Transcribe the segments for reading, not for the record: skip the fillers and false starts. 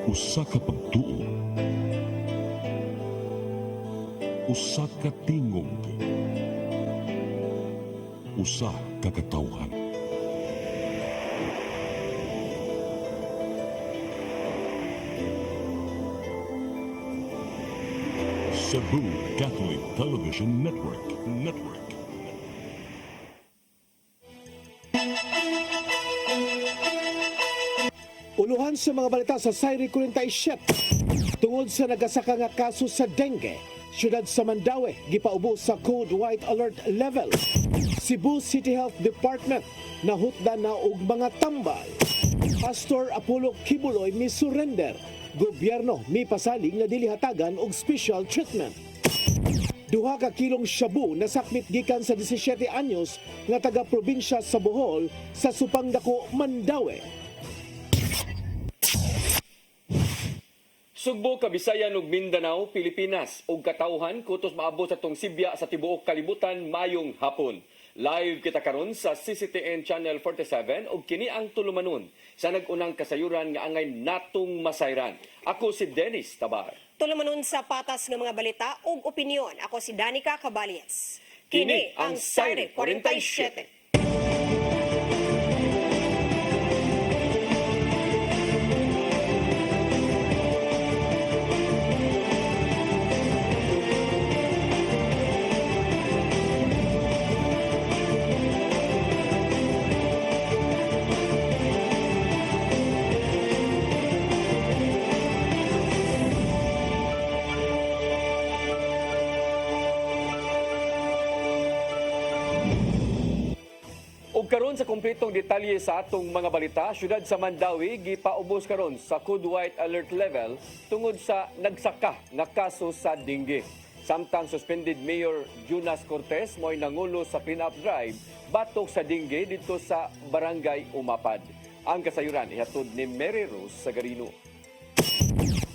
Usa ka pagtuo, usa ka tingog, usa ka katawhan. Cebu Catholic Television Network. Uluhan sa mga balita sa Sayri 47. Tungod sa nagasaka nga kaso sa dengue, syudad sa Mandaue gipaubo sa Code White Alert level. Cebu City Health Department nahutdan na og mga tambal. Pastor Apollo Kibuloy mi surrender. Gobyerno mi pasalig nga dili hatagan og special treatment. Duha ka kilong shabu nasakmit gikan sa 17 anyos nga taga-probinsya sa Bohol sa Supangdako, Mandaue. Sugbo, Kabisayan ug Mindanao, Pilipinas ug katawhan kutos maabot sa tong Sibya sa tibuok kalibutan mayong hapon. Live kita karon sa CCTN Channel 47 ug kini ang tulumanon sa nag-unang kasayuran nga angay natong masayran. Ako si Dennis Tabar. Tulumanon sa patas nga mga balita ug opinyon. Ako si Danica Cabales. Kini ang Sayre 47. Karon sa kumpletong detalye sa atong mga balita, syudad sa Mandaue gipaubos karon sa Code White Alert level tungod sa nagsaka nga kaso sa dengue. Samtang suspended Mayor Jonas Cortez mo'y nangulo sa clean-up drive batok sa dengue dito sa Barangay Umapad. Ang kasayuran ihatod ni Mary Rose Sagarino.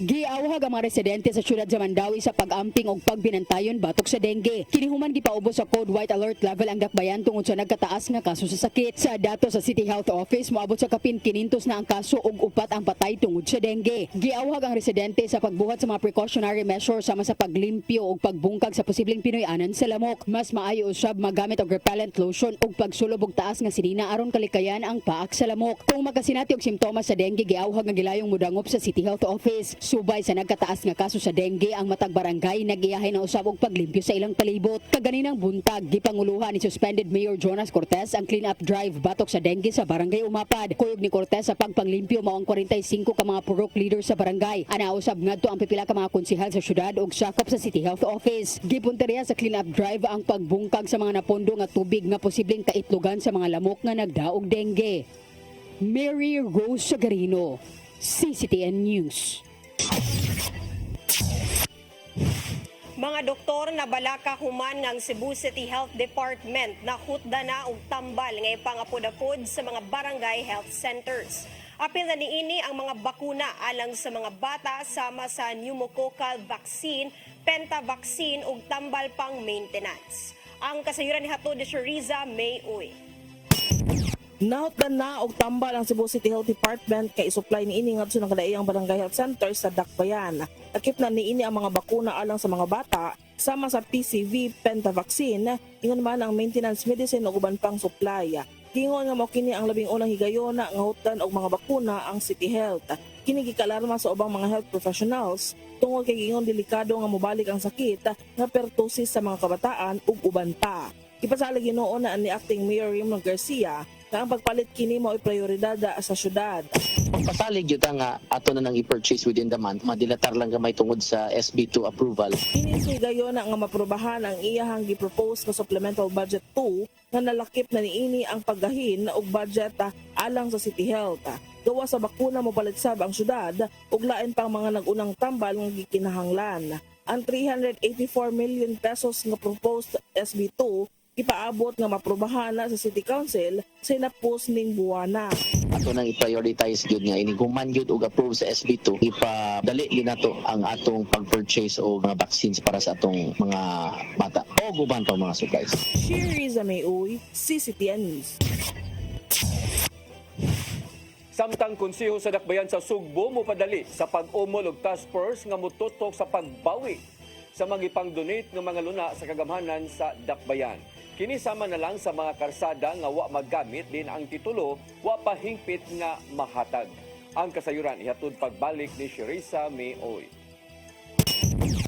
Giawhag ang mga residente sa syudad sa Mandaue sa pag-amping og pagbinantayon batok sa dengue. Kinihuman gipaubos sa Code White Alert level ang dakbayan tungod sa nagkataas nga kaso sa sakit. Sa dato sa City Health Office, moabot sa kapin 500 na ang kaso ug upat ang patay tungod sa dengue. Giawhag ang residente sa pagbuhat sa mga precautionary measures sama sa paglimpyo ug pagbungkag sa posibleng Pinoy-anan sa lamok. Mas maayo usab magamit og repellent lotion ug pagsulob og taas nga sinina aron kalikayan ang paak sa lamok. Kung makasinati og simptomas sa dengue, giawhag nga gilayong mudangop sa City Health Office. Subay sa nagkataas nga kaso sa dengue, ang matag barangay nagiyahay na usab og paglimpyo sa ilang palibot. Kaganinang buntag, gipanguluhan ni suspended Mayor Jonas Cortez ang clean-up drive batok sa dengue sa Barangay Umapad. Kuyog ni Cortez sa pagpanglimpyo mao ang 45 ka mga purok leader sa barangay. Ana usab ngadto ang pipila ka mga konsehal sa syudad ug sakop sa City Health Office. Gipunteriya sa clean-up drive ang pagbungkag sa mga napondo nga tubig nga posibleng kaitlogan sa mga lamok nga nagdaog dengue. Mary Rose Sagarino, CCTN News. Mga doktor na balaka human ng Cebu City Health Department na hutda na og tambal nga ipangapod-apod sa mga barangay health centers. Apil na niini ang mga bakuna alang sa mga bata sama sa pneumococcal vaccine, pentavaccine ug tambal pang maintenance. Ang kasayuran ni hatod ni Shariza May Uy. Nahutdan na og tambal ang Cebu City Health Department kay isupply niini ngadto sa kadaiyang barangay health center sa Dakbayan. Akip na niini ang mga bakuna alang sa mga bata sama sa PCV, pentavaccine, ingon man ang maintenance medicine ug uban pang supply. Gingon nga mao kini ang labing unang higayon nga hutdan og mga bakuna ang City Health. Kini gikalarma sa ubang mga health professionals tungod kay gingon delikado nga mobalik ang sakit nga pertussis sa mga kabataan ug uban pa. Ipasalig Ginoo na ni Acting Mayor Raymond Garcia na ang pagpalit kini mao ay prioridad sa syudad. Pagpasalig yun nga ato na nang i-purchase within the month, madilatar lang gamay tungod sa SB2 approval. Inisigayo na nga maprubahan ang iyahang gi-propose nga supplemental budget 2 nga nalakip na niini ang paggahin og budget alang sa City Health. Gawa sa bakuna mopalit sab ang syudad ug lain pang mga nagunang tambal nga gikinahanglan. Ang 384 million pesos nga proposed SB2 ipaabot nga maprubahan na sa City Council sa inapos ning buwana. Ato nang i-prioritize gyud nga ini human gyud og approve sa SB2, ipadali gyud nato ang atong pag-purchase og mga vaccines para sa atong mga bata. o guban pa mga supplies. Sherry Zamay-Uy, CCTN News. Samtang konseho sa dakbayan sa Sugbo mopadali sa pag-umol og task force nga mututok sa pagbawi sa mga ipang-donate ng mga luna sa kagamhanan sa dakbayan. Kini sama na lang sa mga karsada nga wa maggamit din ang titulo wa pa hingpit nga mahatag. Ang kasayuran ihatod pagbalik ni Sherisa May-Oy.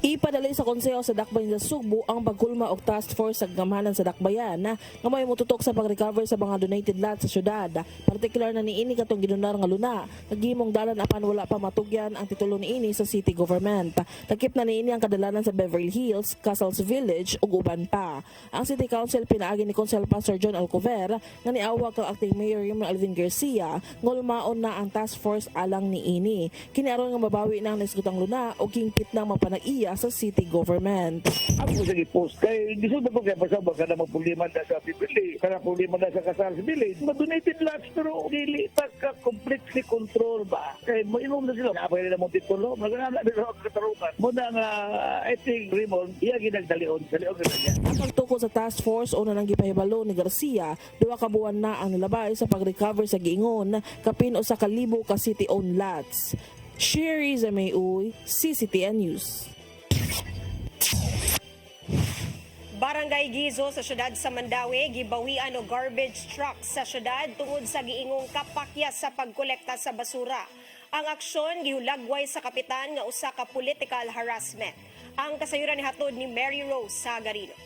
Ipadali sa konseho sa Dakbayan sa Sugbo ang pagkulma og task force sa gamahanan sa Dakbayan na may mututok sa pag-recover sa mga donated lots sa syudad. Partikular na niini katong ginunar nga luna, naghimong dalan apan wala pa matugyan ang titulo niini sa city government. Takip na niini ang kadalanan sa Beverly Hills, Castles Village ug uban pa. Ang City Council pinaagi ni Council Pastor John Alcover nga niawag kang acting mayor Raymond Alvin Garcia ngulmaon na ang task force alang niini. Kini aron nga mabawi na ang nasgutang luna o kingpit na mapanag-iya sa city government. Ako sa post kay gisulod ko kay pasabag kada magpuliman na sa Pipili, kada puliman na sa Casals Village. Ma-donated lots pero dili pa ka completely control ba? Kay mo inom na sila. Napay na mo titulo, magana na sa katarungan. Muna nga I think Raymond iya ginagdalion sa liog na niya. Ang pagtuko sa task force una nang gipahibalo ni Garcia, 2 ka buwan na ang nilabay sa pag-recover sa giingon kapin usa ka libo ka city-owned lots. Sherry Zamay-Uy, CCTN News. Barangay Gizo sa syudad sa Mandawi gibawian og garbage truck sa syudad tungod sa giingong kapakyas sa pagkolekta sa basura. Ang aksyon gihulagway sa kapitan nga usa ka political harassment. Ang kasayuran ni hatod ni Mary Rose Sagarino.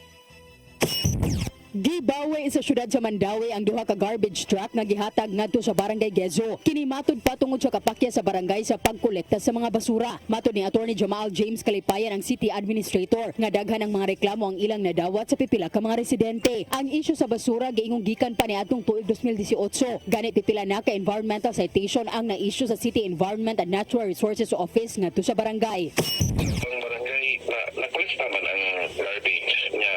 Gibawi sa syudad sa Mandawi ang duha ka garbage truck nga gihatag ngadto sa Barangay Gezo. Kini matud pa tungod sa kapakya sa barangay sa pagkolekta sa mga basura. Matud ni Attorney Jamal James Kalipayan ang City Administrator nga daghan ang mga reklamo ang ilang nadawat sa pipila ka mga residente. Ang isyu sa basura giingong gikan pa niadtong tuig 2018. Gani pipila na ka environmental citation ang na-issue sa City Environment and Natural Resources Office ngadto sa barangay. Ang barangay na-collect naman ang garbage niya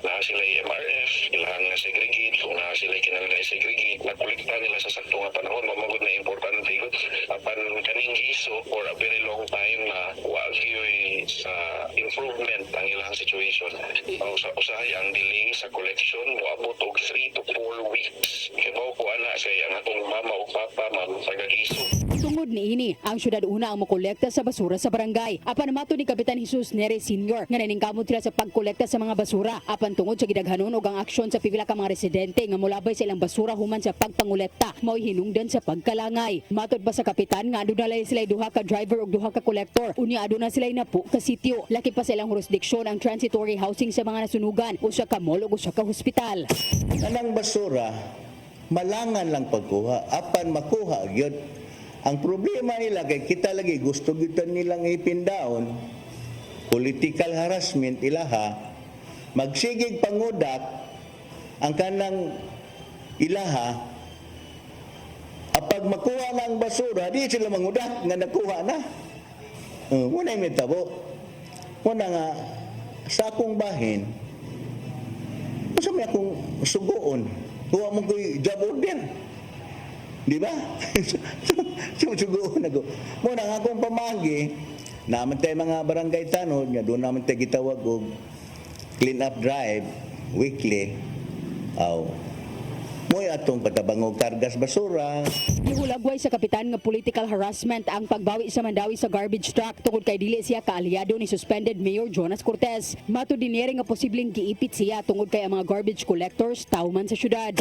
na sila MRF, ilang segregate, kung na sila kinalagay segregate, na-collecta nila sa saktong nga panahon, mamagod na importante yun. Apan kaning giso for a very long time na wag yoy sa improvement ang ilang situation. Usahay ang delay sa collection, moabot og 3 to 4 weeks. Kibaw ko ana kay ang atong mama o papa, taga-giso. Tungod niini, ang syudad una ang mokolekta sa basura sa barangay. Apan mato ni Kapitan Jesus Nere Sr. nga naningkamot sila sa pagkolekta sa mga basura. Apan tungod sa gidaghanon og ang aksyon sa pipila ka mga residente nga molabay sa ilang basura human sa pagpangolekta, mao'y hinungdan sa pagkalangay. Matod pa sa Kapitan nga aduna sila duha ka driver ug duha ka kolektor. Unya aduna sila napo ka sitio. Laki pa sa ilang jurisdiksyon ang transitory housing sa mga nasunugan, usa ka mall ug usa ka hospital. Kanang basura, malangan lang pagkuha. Apan makuha, gyud. Ang problema nila kay kita lagi gusto gyud nilang ipindaon political harassment ilaha magsigig pangudak ang kanang ilaha apag makuha na ang basura di sila mangudak nga nakuha na. Muna yung mitabo. Muna nga sa akong bahin masami akong sugoon. Kuha mo ko'y job order. Di ba? Sugoon ako. Muna nga akong pamagi, naman tayo mga barangay tanod, nga doon naman tayo gitawag og clean up drive weekly. Mo'y atong patabangog kargas basura. Gihulagway sa Kapitan nga political harassment ang pagbawi sa Mandawi sa garbage truck tungod kay dili siya kaalyado ni suspended Mayor Jonas Cortez. Matud dinere nga posibleng giipit siya tungod kay ang mga garbage collectors tawman sa syudad.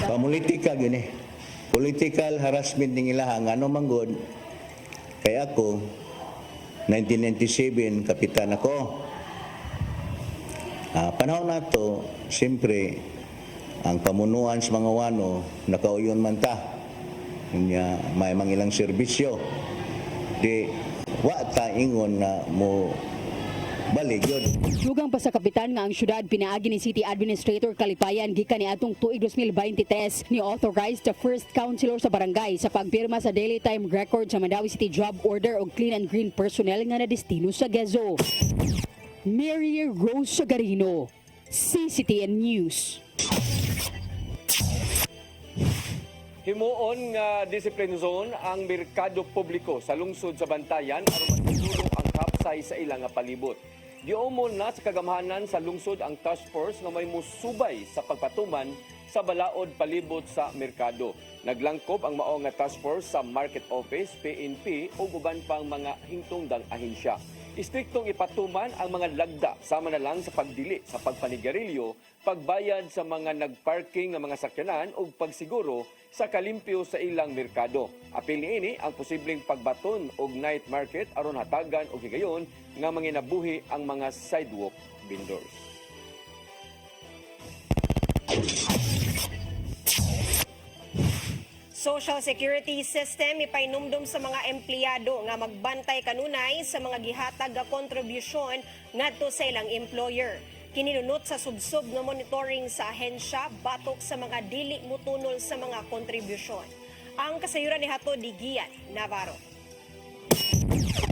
Pamulitika gini. Political harassment ning ilaha nga ano manggod. Kay ako 1997 kapitan ako. Panahon nato, siyempre ang pamunuan sa mga wano nakauyon man ta. May mga ilang serbisyo. Di wa ta ingon na mo balik yun. Dugang pa sa Kapitan nga ang syudad pinaagi ni City Administrator Kalipayan gikan ni atong tuig 2023 ni authorized the first councilor sa barangay sa pagpirma sa daily time record sa Mandawi City Job Order o Clean and Green personnel nga nadestino sa Gezo. Mary Rose Sagarino, CCTN News. Himuon nga discipline zone ang merkado publiko sa lungsod sa Bantayan aron matulong ang kapsay sa ilang nga palibot. Giumol na sa kagamhanan sa lungsod ang task force nga may musubay sa pagpatuman sa balaod palibot sa merkado. Naglangkob ang mao nga task force sa Market Office, PNP ug uban pang mga hingtungdang ahensya. Istriktong ipatuman ang mga lagda sama na lang sa pagdili sa pagpanigarilyo, pagbayad sa mga nagparking nga mga sakyanan ug pagsiguro sa kalimpyo sa ilang merkado. Apil niini ang posibleng pagbaton og night market aron hatagan og higayon nga manginabuhi ang mga sidewalk vendors. Social Security System ipainumdum sa mga empleyado nga magbantay kanunay sa mga gihatag nga kontribusyon ngadto sa ilang employer. Kininunot sa subsob nga monitoring sa ahensya batok sa mga dili mutunol sa mga kontribusyon. Ang kasayuran ni Hato Digian Navarro.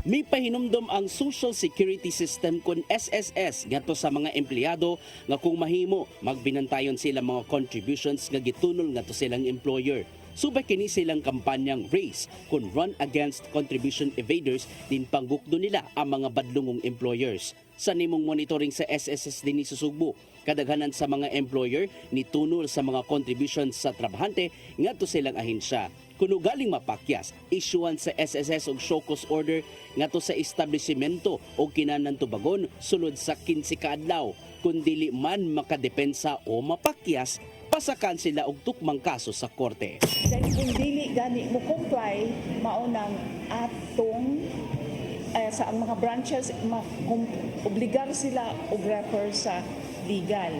May pahinumdom ang Social Security System kun SSS ngadto sa mga empleyado nga kung mahimo magbinantayon sila mga contributions nga gitunol ngadto silang employer. Subay kini silang kampanyang RACE kun Run Against Contribution Evaders din panggukdo nila ang mga badlungong employers. Sa nimong monitoring sa SSS din ni Susugbo, kadaghanan sa mga employer ni tunol sa mga contributions sa trabahante ngadto silang ahensya. Kuno galing mapakyas, issuean sa SSS og show cause order ngadto sa establishmento o kinanan tubagon sulod sa 15 ka adlaw. Kung dili man makadepensa o mapakyas, pasakan sila og tukmang kaso sa korte. Then kung dili gani mo comply, maunang atong sa ang mga branches obligar sila og refer sa legal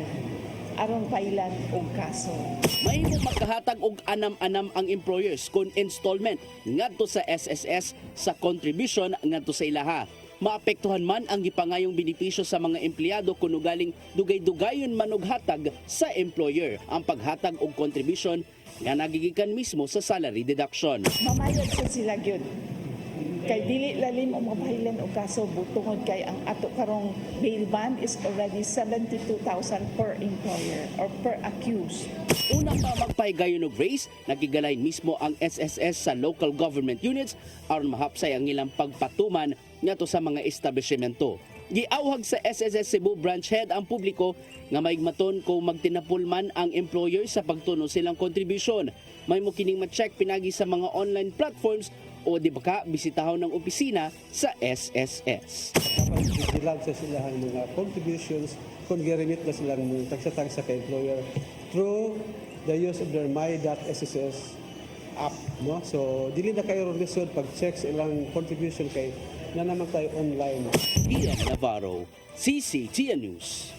aron pailan og kaso. Mahimo makahatag og anam-anam ang employers kun installment ngadto sa SSS sa contribution ngadto sa ilaha. Maapektuhan man ang gipangayong benepisyo sa mga empleyado kuno galing dugay-dugayon man og hatag sa employer ang paghatag og contribution nga nagigikan mismo sa salary deduction. Mamayad sa sila gyud. Kay dili lalim o mabahilan og kaso butungod kay ang ato karong bail bond is already 72,000 per employer or per accused. Una pa magpahigayon og race, nagigalain mismo ang SSS sa local government units aron mahapsay ang ilang pagpatuman ngadto sa mga establishmento. Giawhag sa SSS Cebu branch head ang publiko nga maigmaton kung magtinapul man ang employer sa pagtuno silang contribution. May mo kining ma-check pinagi sa mga online platforms o di ba ka bisitahon ng opisina sa SSS. Dapat isilag sa silang mga contributions kung girimit na silang tagsa-tagsa kay employer through the use of their my.sss app. No? So, dili na kayo lisod pag-check sa ilang contribution kay na naman tayo online. Ian Navarro, CCTN News.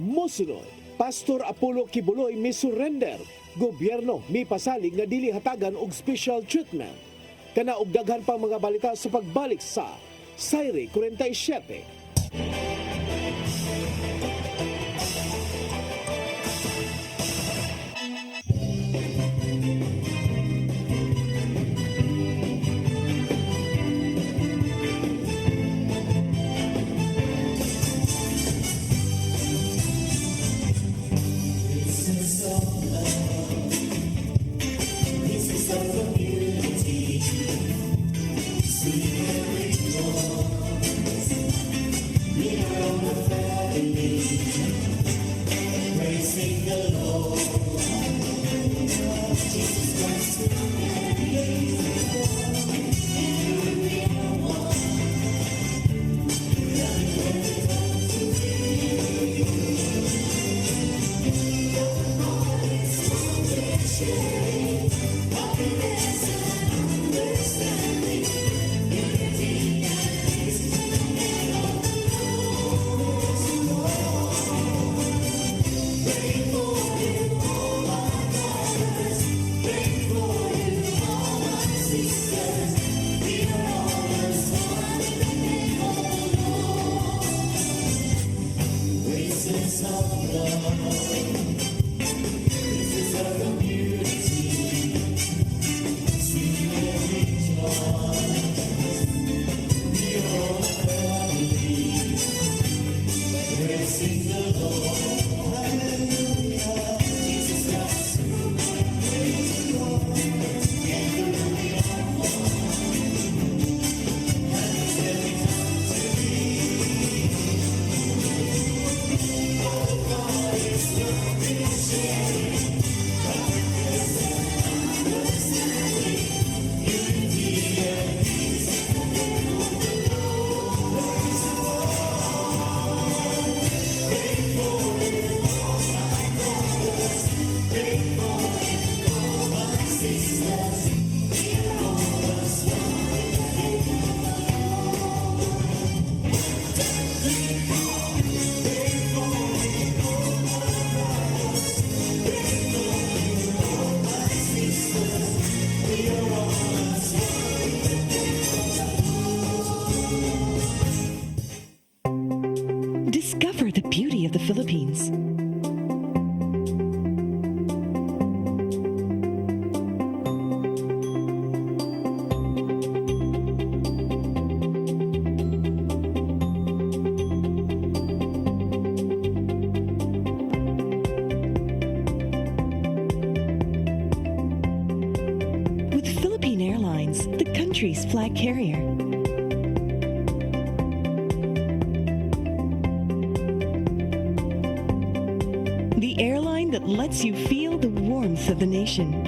Mosunod, Pastor Apollo Kibuloy mi surrender. Gobyerno mi pasalig nga dili hatagan og special treatment. Kana og daghan pang mga balita sa pagbalik sa Sayre 47. of the Philippines. With Philippine Airlines, the country's flag carrier. The airline that lets you feel the warmth of the nation.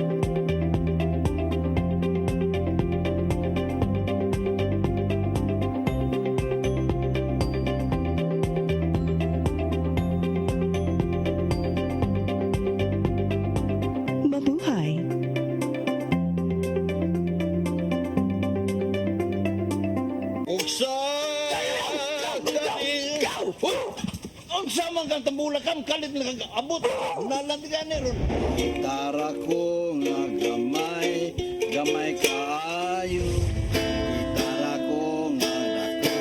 Mabuhay! Unsa man kang tambulakan kalit na kang abot nalandigan ni ron. Gitara ko nga gamay, gamay kaayo. Gitara ko nga dako,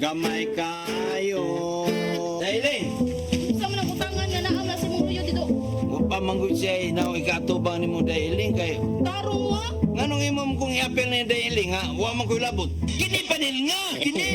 gamay kaayo. Dailing, Sa man ang utangan nga naam na si mong luyo dito. mo pa manggod siya na ikatubang ni mo Dailing kay Tarong mo. nganong imo mo kung iapel ni Dailing ha, wa man ko'y labot. Kini panil nga, kini.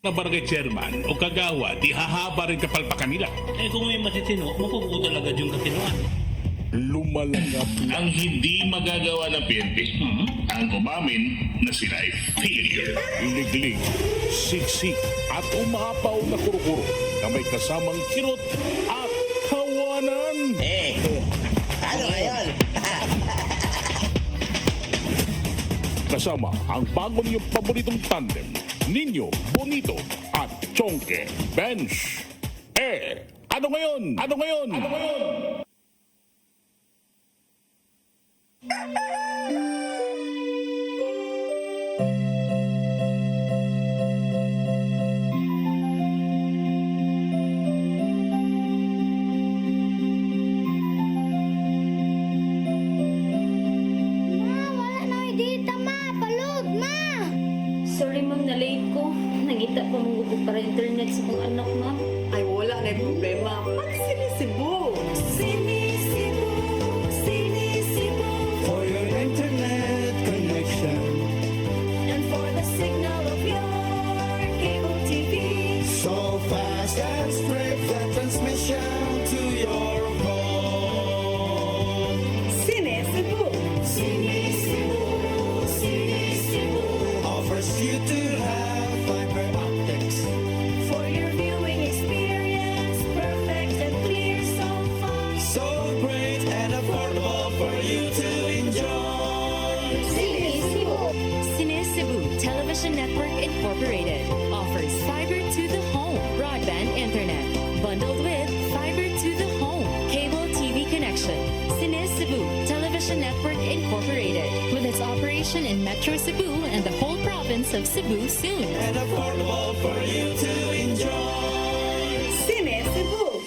na barangay chairman o kagawa, di hahaba rin kapalpakan nila. Eh kung may matitino, mapuputo talaga yung katinoan. Lumalangap Ang hindi magagawa ng PNP, ang umamin na sila ay failure. liglig, siksik at umapaw na kuro-kuro na may kasamang kirot at kawanan. Ano ngayon? Kasama ang bago niyong paboritong tandem, Nino Bonito at Chonke Bench. Ano ngayon? Ano ngayon? Ano ngayon? Sorry ma'am, na-late ko. Nangita pa mong gusto para internet sa kong anak ma'am. Ay, wala na yung problema. Mag-sinisibo. Sinisibo, sinisibo. For your internet connection. And for the signal of your cable TV. So fast and straight the transmission to your phone. Sinisibo. Sinisibo, sinisibo. Offers you to have fiber optics. For your viewing experience, perfect and clear so fast. So great and affordable for you to enjoy. Sinisibo. Sinisibo Television Network Incorporated offers fiber to the home broadband internet bundled with fiber to the home cable TV connection. Sinisibo Television Network Incorporated with its operation in Metro Cebu and the whole province of Cebu soon. And affordable for you to enjoy. Sinisibo.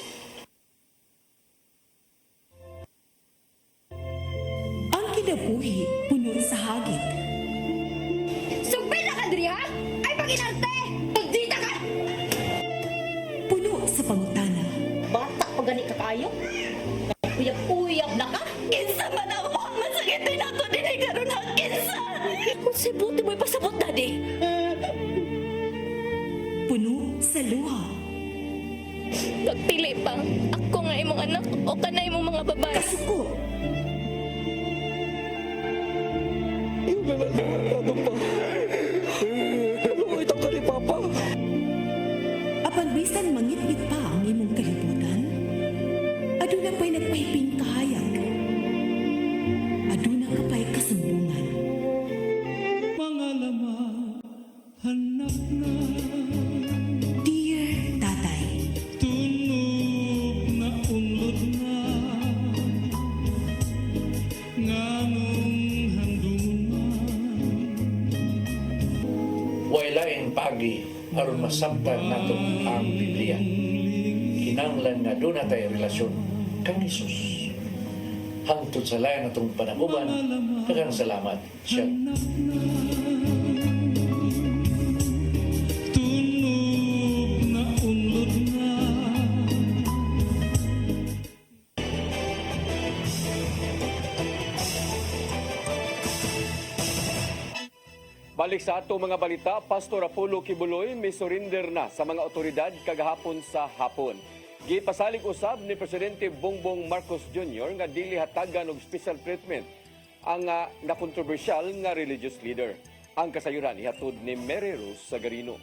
Ang kinabuhi puno sa hagit. Sumpay na ka, Dria! Ay, pag-inarte! Pagdita ka! Puno sa pangutana. Bata pa gani ka kayo? Uyab-uyab na ka? Kinsa man ang mga masakitin ako din ay karoon ng kinsa! Kung si buti mo'y pasabot na di. Puno sa luha. Pagpili pa, ako nga imong anak o kanay imong mga babae. Kasuko. Yung lalaki pa. Ano ito ka ni Papa? Apan bisan mangit-ngit pa ang imong kalibutan, aduna pa'y nagpahiping kahayag. Aduna ka pa'y kasabot paagi aron masabtan nato ang Biblia. Kinahanglan nga doon natay relasyon kang Hesus. Hangtod sa layan natong panaguban, daghang salamat siya. Balik sa atong mga balita, Pastor Apollo Kibuloy may surrender na sa mga otoridad kagahapon sa hapon. Gipasalig usab ni Presidente Bongbong Marcos Jr. nga dili hatagan og special treatment ang nakontrobersyal nga religious leader. Ang kasayuran ihatod ni Mary Rose Sagarino.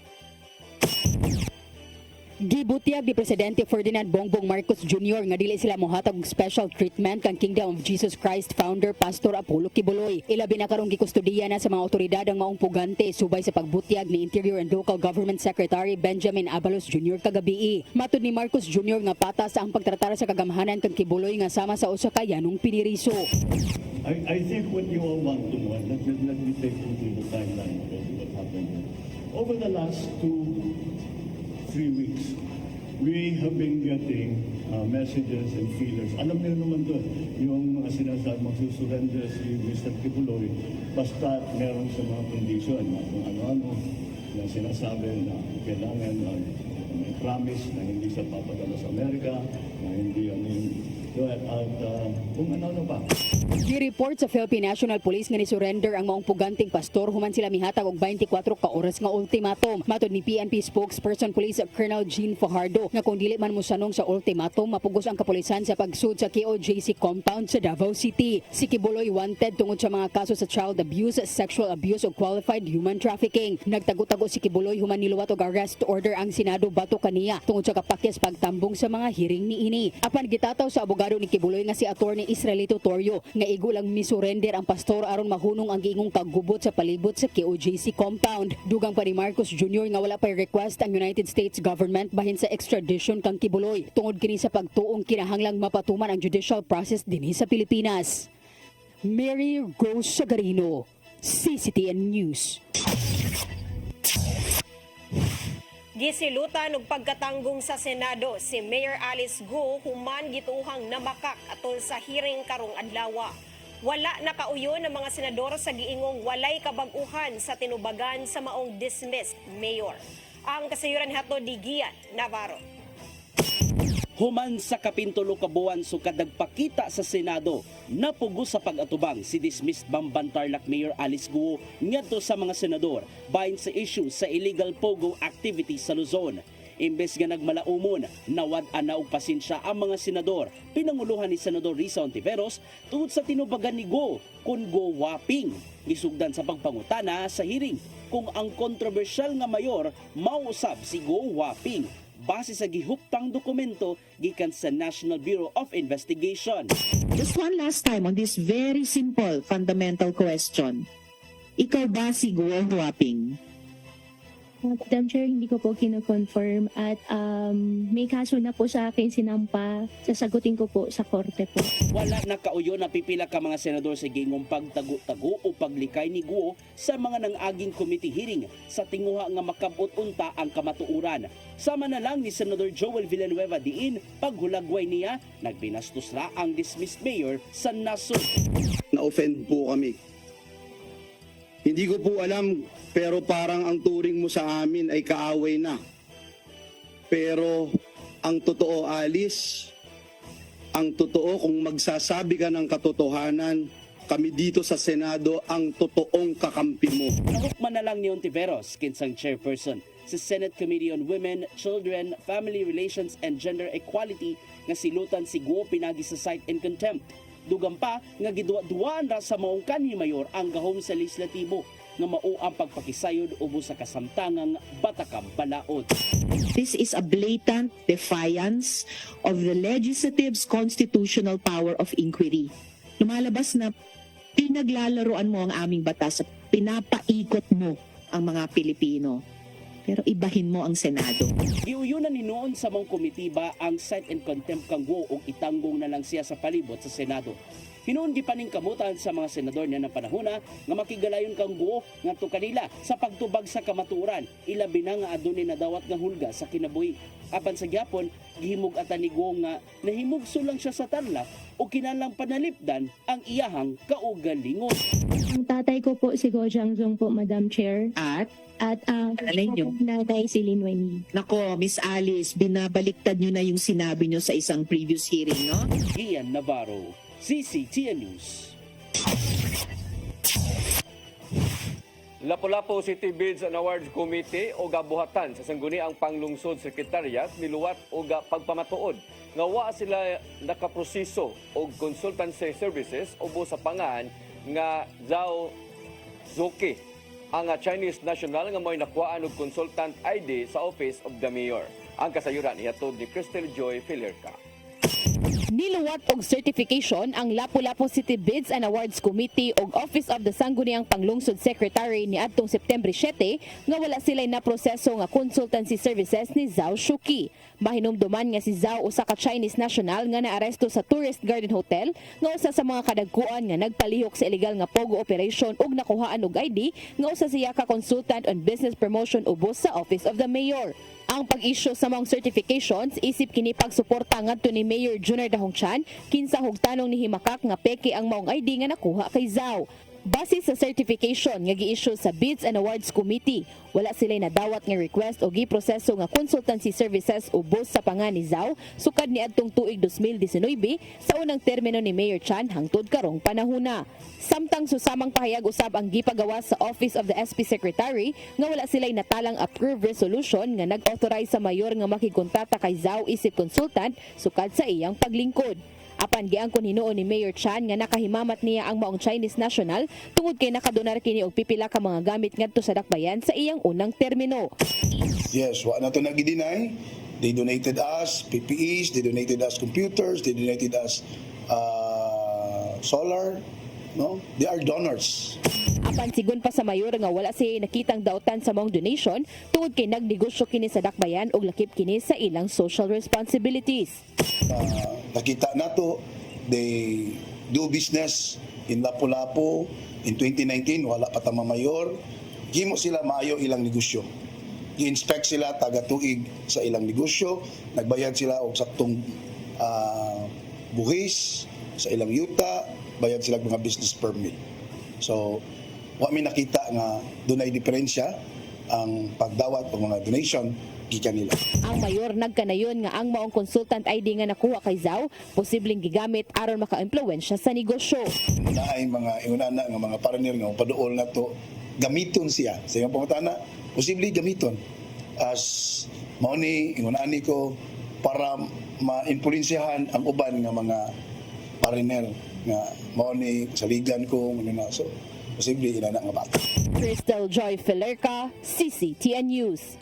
Gibutiag ni Presidente Ferdinand Bongbong Marcos Jr. nga dili sila mohatag og special treatment kang Kingdom of Jesus Christ founder Pastor Apollo Kibuloy. Ilabi na karong gikustudiya na sa mga otoridad ang maong pugante subay sa pagbutiag ni Interior and Local Government Secretary Benjamin Abalos Jr. kagabi. Matud ni Marcos Jr. nga patas ang pagtratar sa kagamhanan kang Kibuloy nga sama sa usa ka yanong piniriso. I think what you all want to know, and let me take you through the timeline of what happened. Over the last 3 weeks, we have been getting messages and feelers. Alam niyo naman doon, yung mga sinasabi magsusurrender si Mr. Kibuloy, basta meron sa mga condition, kung ano-ano, na sinasabi na kailangan may promise na hindi siya papadala sa Amerika, na hindi at kung ano-ano pa. Gi-report sa Philippine National Police nga ni-surrender ang maong puganting pastor human sila mihatag og 24 ka oras nga ultimatum. Matod ni PNP spokesperson Police Colonel Jean Fajardo nga kung dili man mosanong sa ultimatum mapugos ang kapulisan sa pagsud sa KOJC compound sa Davao City. Si Kibuloy wanted tungod sa mga kaso sa child abuse, sexual abuse ug qualified human trafficking. Nagtago-tago si Kibuloy human niluwat og arrest order ang Senado batok kaniya tungod sa kapakyas pagtambong sa mga hearing niini. Apan gitataw sa abogado ni Kibuloy nga si Attorney Israelito Torrio nga igo lang misurrender ang pastor aron mahunong ang giingong kaggubot sa palibot sa KOJC compound. Dugang pa ni Marcos Jr. nga wala pay request ang United States government bahin sa extradition kang Kibuloy tungod kini sa pagtuong kinahanglang mapatuman ang judicial process dinhi sa Pilipinas. Mary Rose Sagarino, CCTN News. Gisilutan og pagkatanggong sa Senado si Mayor Alice Go human gituhang namakak atol sa hearing karong adlaw. Wala nakauyon ang mga senador sa giingong walay kabag-uhan sa tinubagan sa maong dismissed mayor. Ang kasayuran hatod ni Gian Navarro. Human sa kapintulo ka buwan sukad nagpakita sa Senado, napugos sa pag-atubang si dismissed Bamban Tarlac Mayor Alice Guo ngadto sa mga senador bahin sa issue sa illegal pogo activity sa Luzon. Imbes nga nagmalaumon, nawad-an na og pasensya ang mga senador, pinanguluhan ni Senador Risa Ontiveros tungod sa tinubagan ni Go kun Go Waping. Gisugdan sa pagpangutana sa hearing kung ang kontrobersyal nga mayor mausab si Go Waping base sa gihuptang dokumento gikan sa National Bureau of Investigation. Just one last time on this very simple fundamental question. Ikaw ba si Go Waping? Madam Chair, hindi ko po kino-confirm at may kaso na po sa akin sinampa. Sasagutin ko po sa korte po. Wala na kauyo na pipila ka mga senador sa gingong pagtago-tago o paglikay ni Guo sa mga nang-aging committee hearing sa tinguha nga makabot-unta ang kamatuuran. Sama na lang ni Senador Joel Villanueva diin paghulagway niya, nagbinastos ra ang dismissed mayor sa nasod. Na-offend po kami. Hindi ko po alam, pero parang ang turing mo sa amin ay kaaway na. Pero ang totoo, Alice, ang totoo kung magsasabi ka ng katotohanan, kami dito sa Senado ang totoong kakampi mo. Nahukman na lang ni Ontiveros, kinsang chairperson sa Senate Committee on Women, Children, Family Relations and Gender Equality nga silutan si Guo pinagi sa cite in contempt. Dugang pa nga giduwa-duwaan ra sa maong kanhi mayor ang gahom sa legislatibo nga mao ang pagpakisayod ubos sa kasamtangang batakang balaod. This is a blatant defiance of the legislative's constitutional power of inquiry. Lumalabas na pinaglalaroan mo ang aming batas at pinapaikot mo ang mga Pilipino. pero ibahin mo ang Senado. Giuyunan ni noon sa mong komitiba ang cite and contempt kang Guo ug itanggong na lang siya sa palibot sa Senado. Hinuon gipaning kamutan sa mga senador niya ng panahona nga makigalayon kang Guo ngadto kanila sa pagtubag sa kamaturan, ilabi na nga adunay nadawat nga hulga sa kinabuhi. Apan sa gyapon gihimog atan ni Guo nga nahimugso lang siya sa tarla o kinalang panalipdan ang iyahang kaugalingon. Ang tatay ko po si Go Jiangjong po, Madam Chair. At ang Nanay niyo? nanay si Lin Wenyi. Nako, Miss Alice, binabaliktad nyo na yung sinabi nyo sa isang previous hearing, no? Ian Navarro, CCTN News. Lapu-Lapu City Bids and Awards Committee o gabuhatan sa sangguniang Panglungsod Secretariat miluwat o pagpamatuod nga wa sila nakaproseso og consultancy services ubo sa pangan nga Zhao Zuki ang Chinese national nga mo'y nakuhaan og consultant ID sa Office of the Mayor. Ang kasayuran ihatod ni Crystal Joy Filerca. Niluwat og certification ang Lapu-Lapu City Bids and Awards Committee og Office of the Sangguniang Panglungsod Secretary ni adtong September 7 nga wala sila'y naproseso nga consultancy services ni Zhao Shuki. Mahinumduman nga si Zhao usa ka Chinese national nga naaresto sa Tourist Garden Hotel nga usa sa mga kadagkuan nga nagpalihok sa illegal nga pogo operation ug nakuhaan og ID nga usa siya ka consultant on business promotion ubos sa Office of the Mayor. Ang pag-issue sa mga certifications isip kini pagsuporta ngadto ni Mayor Junior Dahongchan kinsa hugtanong ni himakak nga peke ang maong ID nga nakuha kay Zhao. Base sa certification nga gi-issue sa Bids and Awards Committee, wala sila'y nadawat nga request o giproseso nga consultancy services ubos sa pangan ni Zhao sukad ni adtong tuig 2019 sa unang termino ni Mayor Chan hangtod karong panahona. Samtang susamang pahayag usab ang gipagawa sa Office of the SP Secretary nga wala sila'y natalang approved resolution nga nag-authorize sa mayor nga makigkontata kay Zhao isip consultant sukad sa iyang paglingkod. Apan giangkon hinuon ni Mayor Chan nga nakahimamat niya ang maong Chinese national tungod kay nakadonar kini og pipila ka mga gamit ngadto sa dakbayan sa iyang unang termino. Yes, wa na to nag-deny. They donated us PPEs, they donated us computers, they donated us solar. No? They are donors. Apan sigon pa sa mayor nga wala siya nakitang dautan sa maong donation tungod kay nagnegosyo kini sa dakbayan og lakip kini sa ilang social responsibilities. Nakita nato, they do business in Lapu-Lapu in 2019, wala pa tama mayor. Gimo sila maayo ilang negosyo. I-inspect sila taga-tuig sa ilang negosyo, nagbayad sila og saktong buhis sa ilang yuta, bayad sila mga business permit. So, wa mi nakita nga dunay diferensya ang pagdawat og mga donation gikan nila. Ang mayor nagkanayon nga ang maong consultant ID nga nakuha kay Zhao posibleng gigamit aron maka-impluwensya sa negosyo. Naay mga ingunana nga mga partner nga paduol na to gamiton siya sa iyang pangutana, posible gamiton as mao ni ingunani ko para ma-influensyahan ang uban nga mga partner nga mao ni saligan ko na so posible inana nga bata. Crystal Joy Filerca, CCTN News.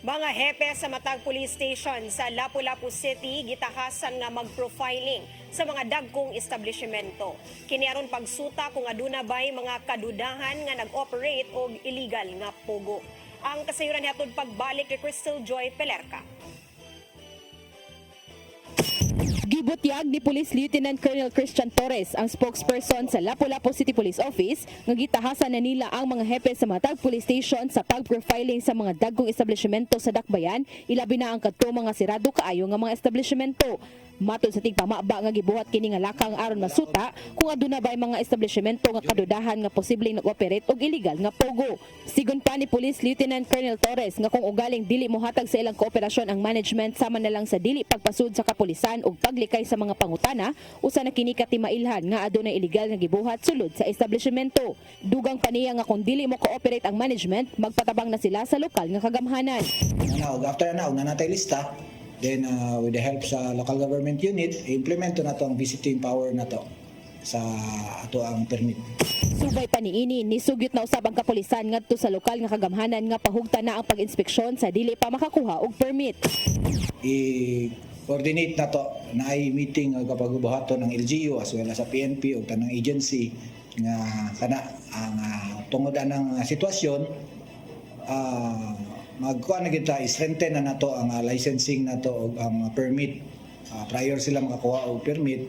Mga hepe sa matag police station sa Lapu-Lapu City gitahasan nga mag-profiling sa mga dagkong establishmento. Kini aron pagsuta kung aduna bay mga kadudahan nga nag-operate og illegal nga pogo. Ang kasayuran hatod pagbalik kay Crystal Joy Filerca. Gibutyag ni Police Lieutenant Colonel Christian Torres, ang spokesperson sa Lapu-Lapu City Police Office, nga gitahasan na nila ang mga hepe sa matag police station sa pag-profiling sa mga dagkong establishmento sa dakbayan, ilabi na ang kadto mga sirado kaayo nga mga establishmento. Matod sa tigpamaba nga gibuhat kini nga lakang aron masuta kung aduna bay mga establishmento nga kadudahan nga posibleng nag-operate og illegal nga pogo. Sigon pa ni Police Lieutenant Colonel Torres nga kung ugaling dili mohatag sa ilang kooperasyon ang management sama na lang sa dili pagpasud sa kapulisan ug paglikay sa mga pangutana, usa na kini katimailhan nga adunay illegal nga gibuhat sulod sa establishmento. Dugang pa niya nga kung dili mo cooperate ang management, magpatabang na sila sa lokal nga kagamhanan. After na natay lista, then with the help sa local government unit, implement na to ang visiting power na to sa ato ang permit. Subay pa niini, nisugyot na usab ang kapulisan ngadto sa lokal nga kagamhanan nga pahugta na ang pag-inspeksyon sa dili pa makakuha og permit. I-coordinate na to na ay meeting kapag buhaton ng LGU as well as sa PNP o tanang agency nga kana ang tungod anang sitwasyon magkuha na kita i-strengthen na nato ang licensing nato og ang permit prior sila makakuha og permit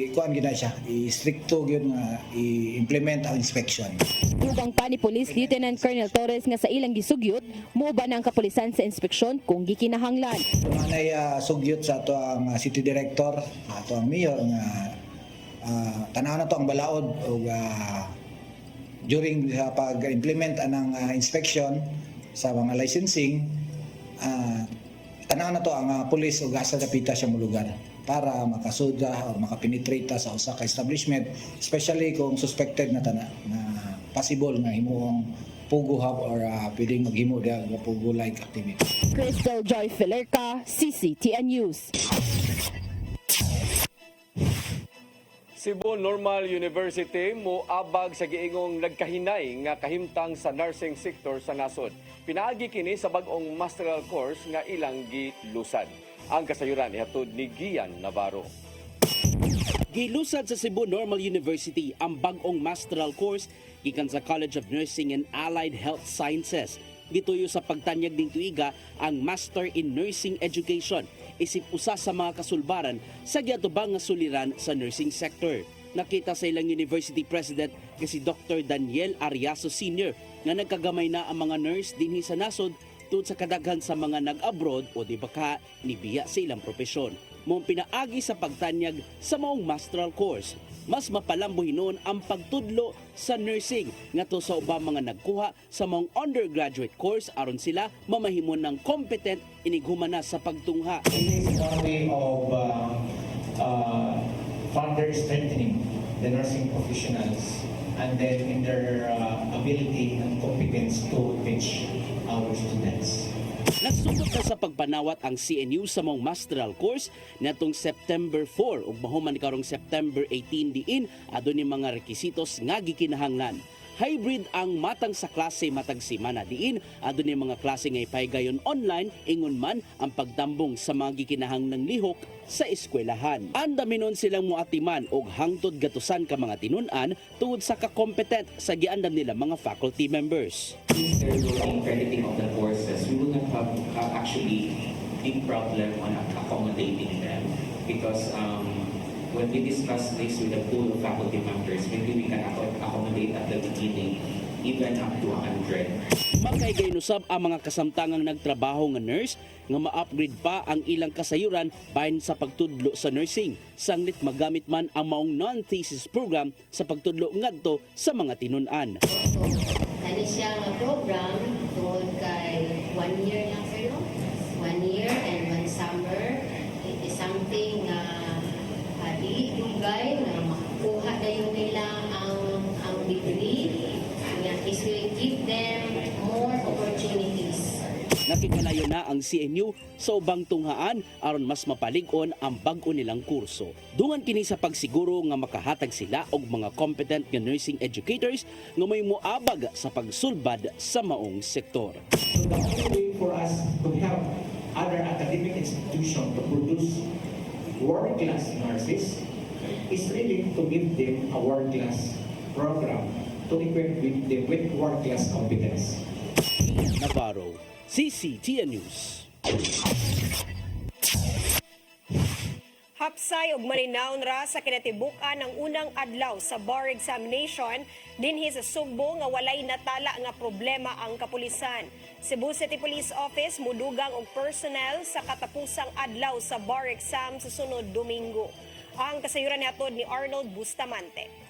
kuan gina siya i-stricto gyud nga i-implement ang inspection. Dugang pa ni Police Lieutenant Colonel Torres nga sa ilang gisugyot moba na ang kapulisan sa inspeksyon kung gikinahanglan. Manay sugyot sa ato ang city director, ato ang mayor nga tanaw na to ang balaod og during sa pag-implement anang inspection sa mga licensing tanaw na to ang police og asa dapita siya mo lugar para makasuda o makapenetrate sa usa ka establishment, especially kung suspected na possible nga himuong pugo hub or pwedeng maghimo dia nga pugo like activity. Crystal Joy Filerca, CCTN News. Cebu Normal University moabag sa giingong nagkahinay nga kahimtang sa nursing sector sa nasod. Pinaagi kini sa bag-ong masteral course nga ilang gilusad. Ang kasayuran ihatod ni Gian Navarro. Gilusad sa Cebu Normal University ang bag-ong masteral course gikan sa College of Nursing and Allied Health Sciences. Gituyo sa pagtanyag ning tuiga ang Master in Nursing Education, isip usa sa mga kasulbaran sa giatubang nga suliran sa nursing sector. Nakita sa ilang university president nga si Dr. Daniel Ariaso Sr. nga nagkagamay na ang mga nurse dinhi sa nasod tungod sa kadaghan sa mga nag-abroad o di baka nibiya sa ilang propesyon. Mong pinaagi sa pagtanyag sa maong masteral course, mas mapalambuhinon ang pagtudlo sa nursing ngadto sa ubang mga nagkuha sa maong undergraduate course aron sila mamahimon ng competent inighuman na sa pagtungha. It is one way of further strengthening the nursing professionals and then in their ability and competence to teach our students. Nagsugod na sa pagpanawat ang CNU sa mong masteral course natong September 4 ug mahuman karong September 18 diin adto ni mga rekisitos nga gikinahanglan. Hybrid ang matang sa klase matag semana diin adto ni mga klase nga ipaygayon online ingon man ang pagtambong sa mga gikinahanglang lihok sa eskwelahan. Andaminon silang muatiman og hangtod gatusan ka mga tinun-an tungod sa kakompetent sa giandam nila mga faculty members. Since they're doing crediting of the courses, we will not have actually big problem on accommodating them because when we discuss this with the pool of faculty members, maybe we can accommodate at the beginning even up to 100. Makaygaynosab ang mga kasamtangang nagtrabaho nga nurse nga ma-upgrade pa ang ilang kasayuran bahin sa pagtudlo sa nursing. Sanglit magamit man ang maong non-thesis program sa pagtudlo ngadto sa mga tinun-an. Ano siya nga program tungod kay 1 year lang sir, no? 1 year and 1 summer. It is something na di dugay na makuha dayon nila ang degree. This will give them more opportunities. Nakikalayo na ang CNU sa ubang tunghaan aron mas mapalig-on ang bag-o nilang kurso. Dungan kini sa pagsiguro nga makahatag sila og mga competent nga nursing educators nga may moabag sa pagsulbad sa maong sektor. So the only way for us to help other academic institutions to produce world-class nurses is really to give them a world-class program to equip them with world-class competence. Navarro, CCTN News. Hapsay og malinaw ra sa kinatibukan ang unang adlaw sa bar examination dinhi sa Sugbo nga walay natala nga problema ang kapulisan. Cebu City Police Office mudugang og personnel sa katapusang adlaw sa bar exam sa sunod Domingo. Ang kasayuran niatod ni Arnold Bustamante.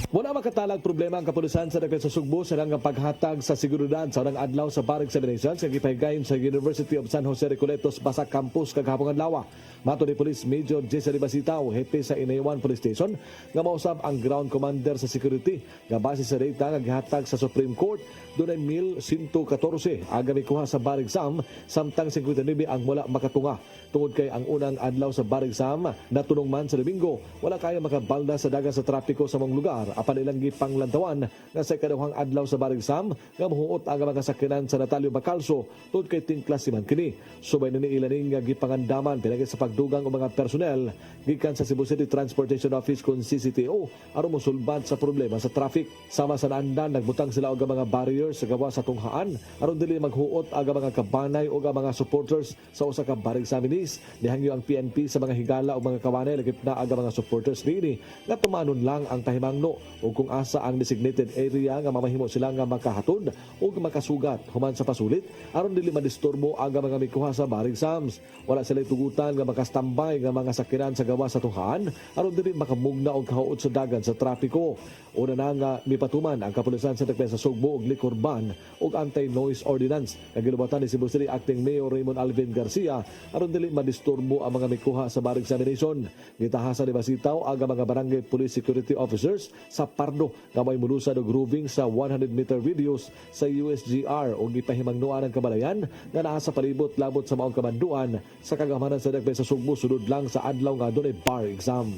Wala makatalag problema ang kapulisan sa Depensa Sugbo sa nga paghatag sa seguridad sa unang adlaw sa bar examinations nga gipahigayon sa University of San Jose Recoletos Basak Campus kagahapon adlaw. Mato ni Police Major Jesse Ribasitao, hepe sa Inaywan Police Station, nga mausab ang ground commander sa security nga base sa data nga gihatag sa Supreme Court dunay 1,114 aga mikuha sa bar exam samtang 59 ang wala makatunga. Tungod kay ang unang adlaw sa bar exam natunong man sa Domingo, wala kaya makabalda sa daga sa trapiko sa mga lugar apan ilang gipanglantawan nga sa ikaduhang adlaw sa Barigsam nga mohuot ang mga sakyanan sa Natalio Bacalso tungod kay tingklas man kini. Subay na ni ilaning nga gipangandaman pinagi sa pagdugang og mga personnel gikan sa Cebu City Transportation Office kun CCTO aron mosulbad sa problema sa traffic. Sama sa naandan nagbutang sila og mga barriers sa gawa sa tunghaan aron dili maghuot aga mga kabanay o mga supporters sa usa ka Barigsaminis. Nihangyo ang PNP sa mga higala o mga kabanay lagip na aga mga supporters nini nga tumanon lang ang tahimangno o kung asa ang designated area nga mamahimo sila nga makahatod o makasugat human sa pasulit aron dili madisturbo aga mga mikuha sa Barigsams. Wala sila tugutan nga makastambay nga mga sakyanan sa gawa sa tunghaan aron dili makamugna og kahuot sa dagan sa trapiko. Una na nga mipatuman ang kapulisan sa Depensa Sugbo og Licorban og anti-noise ordinance nga gilubatan ni Cebu City Acting Mayor Raymond Alvin Garcia aron dili madisturbo ang mga mikuha sa bar examination. Gitahasan ni Basitaw aga mga barangay police security officers sa Pardo nga may mulusad og grooving sa 100-meter videos sa USGR o gipahimangnuan ang kabalayan nga naa sa palibot labot sa maong kamanduan sa kagamanan sa Depensa Sugbo sudod lang sa adlaw nga dunay bar exam.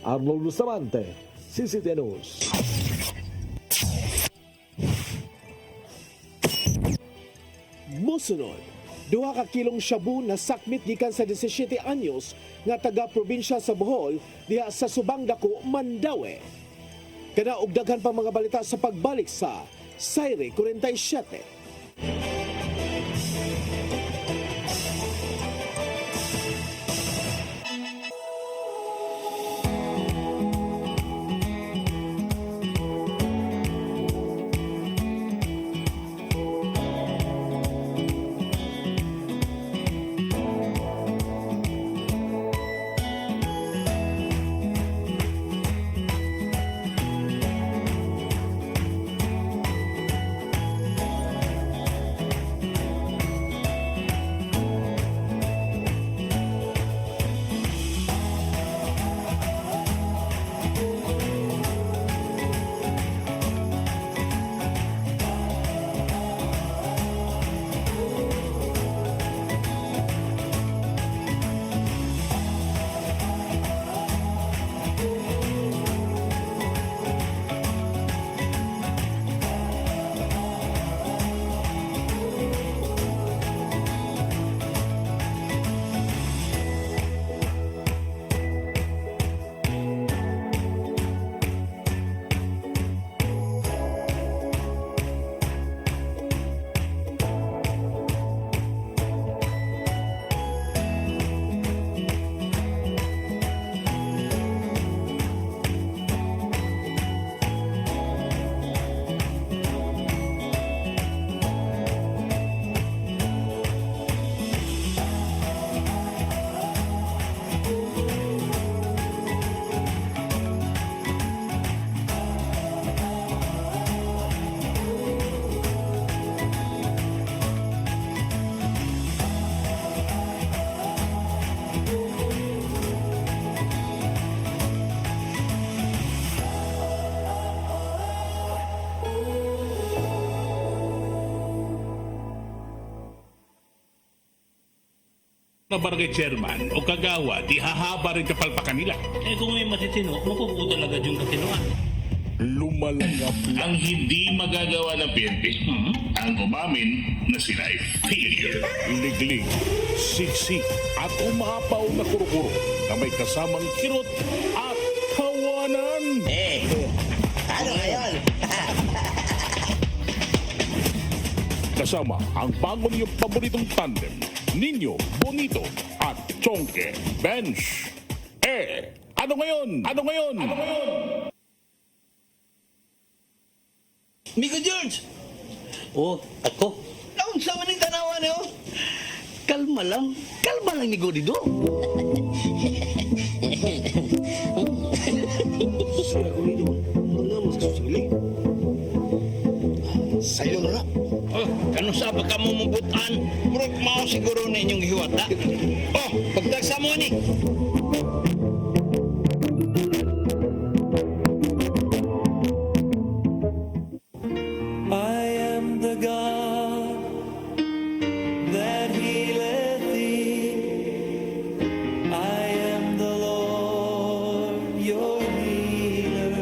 Arnold Bustamante, CCTV News. Mosunod, duha ka kilong shabu na sakmit gikan sa 17 anyos nga taga-probinsya sa Bohol diha sa Subang Dako, Mandaue. Kana og daghan pa mga balita sa pagbalik sa Saire 47. na barangay chairman o kagawa, di hahaba rin kapalpakan nila. Eh kung may matitino, mapuputo talaga yung katinoan. Lumalangap ang hindi magagawa ng PNP. Ang umamin na sila ay failure. Liglig, siksik at umapaw na kuro-kuro na may kasamang kirot at kawanan. Ano ngayon? Kasama ang bago niyong paboritong tandem, Nino Bonito at Chonke Bench. Ano ngayon? Ano ngayon? Ano ngayon? Migo George! Oh, ako? Naon sa maning tanawan niyo? Kalma lang Migo Dido. Saya ko nito. Ano mo sa susili? Sayo na na. Oh, kano sa ba ka mo mabutan? Murag mao siguro na inyong hiwata. Oh, pagtagsa mo ni. I am the God that healeth thee. I am the Lord your healer.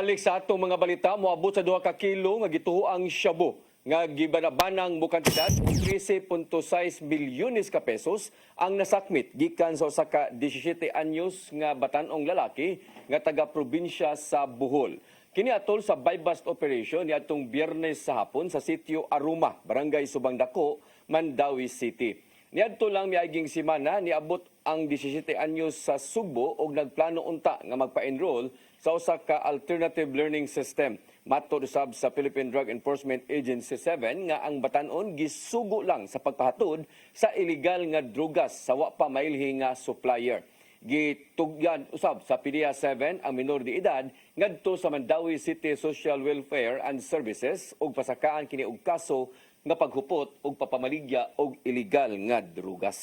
Balik sa atong mga balita, moabot sa 2 ka kilo nga gituhoang shabu nga gibanabanang mo kantidad og 13.6 milyones ka pesos ang nasakmit gikan sa usa ka 17 anyos nga batan-ong lalaki nga taga-probinsya sa Bohol. Kini atol sa buy-bust operation niadtong Biyernes sa hapon sa sitio Aruma, Barangay Subang Dako, Mandawi City. Niadto lang miaging semana niabot ang 17 anyos sa Sugbo og nagplano unta nga magpa-enroll sa usa ka alternative learning system. Matud usab sa Philippine Drug Enforcement Agency 7 nga ang batan-on gisugo lang sa pagpahatod sa illegal nga drugas sa wa pa mailhi nga supplier. Gitugyan usab sa PDEA 7 ang minor de edad ngadto sa Mandawi City Social Welfare and Services ug pasakaan kini og kaso nga paghupot ug papamaligya og illegal nga drugas.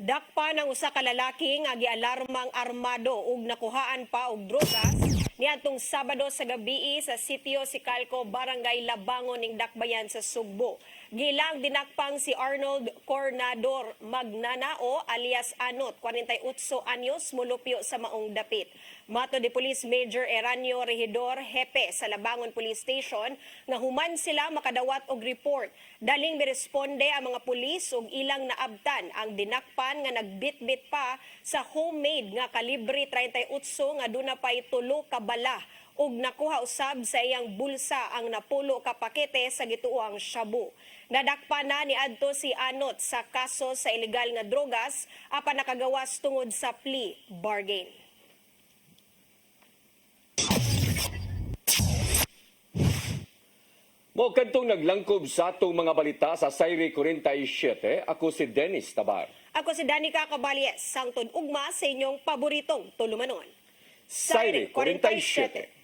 Dakpa ng usa ka lalaki nga gialarmang armado ug nakuhaan pa og drogas niadtong Sabado sa gabii sa sitio Sicalco, Barangay Labangon ning Dakbayan sa Sugbo. Gilang dinakpang si Arnold Cornador Magnanao alias Anot, 48 anyos, mulupyo sa maong dapit. Mato di Police Major Eranio Regidor, hepe sa Labangon Police Station, nga human sila makadawat og report. Daling miresponde ang mga pulis ug ilang naabtan ang dinakpan nga nagbitbit pa sa homemade nga kalibre 38 nga duna pay 3 ka bala ug nakuha usab sa iyang bulsa ang napulo ka pakete sa gituoang shabu. Nadakpa na ni adto si Anot sa kaso sa ilegal nga drogas apan nakagawas tungod sa plea bargain. Mo kadtong naglangkob sa atong mga balita sa Sayri 47, ako si Dennis Tabar. Ako si Danica Caballes, sangtod ugma sa inyong paboritong tulumanon. Sayri 47.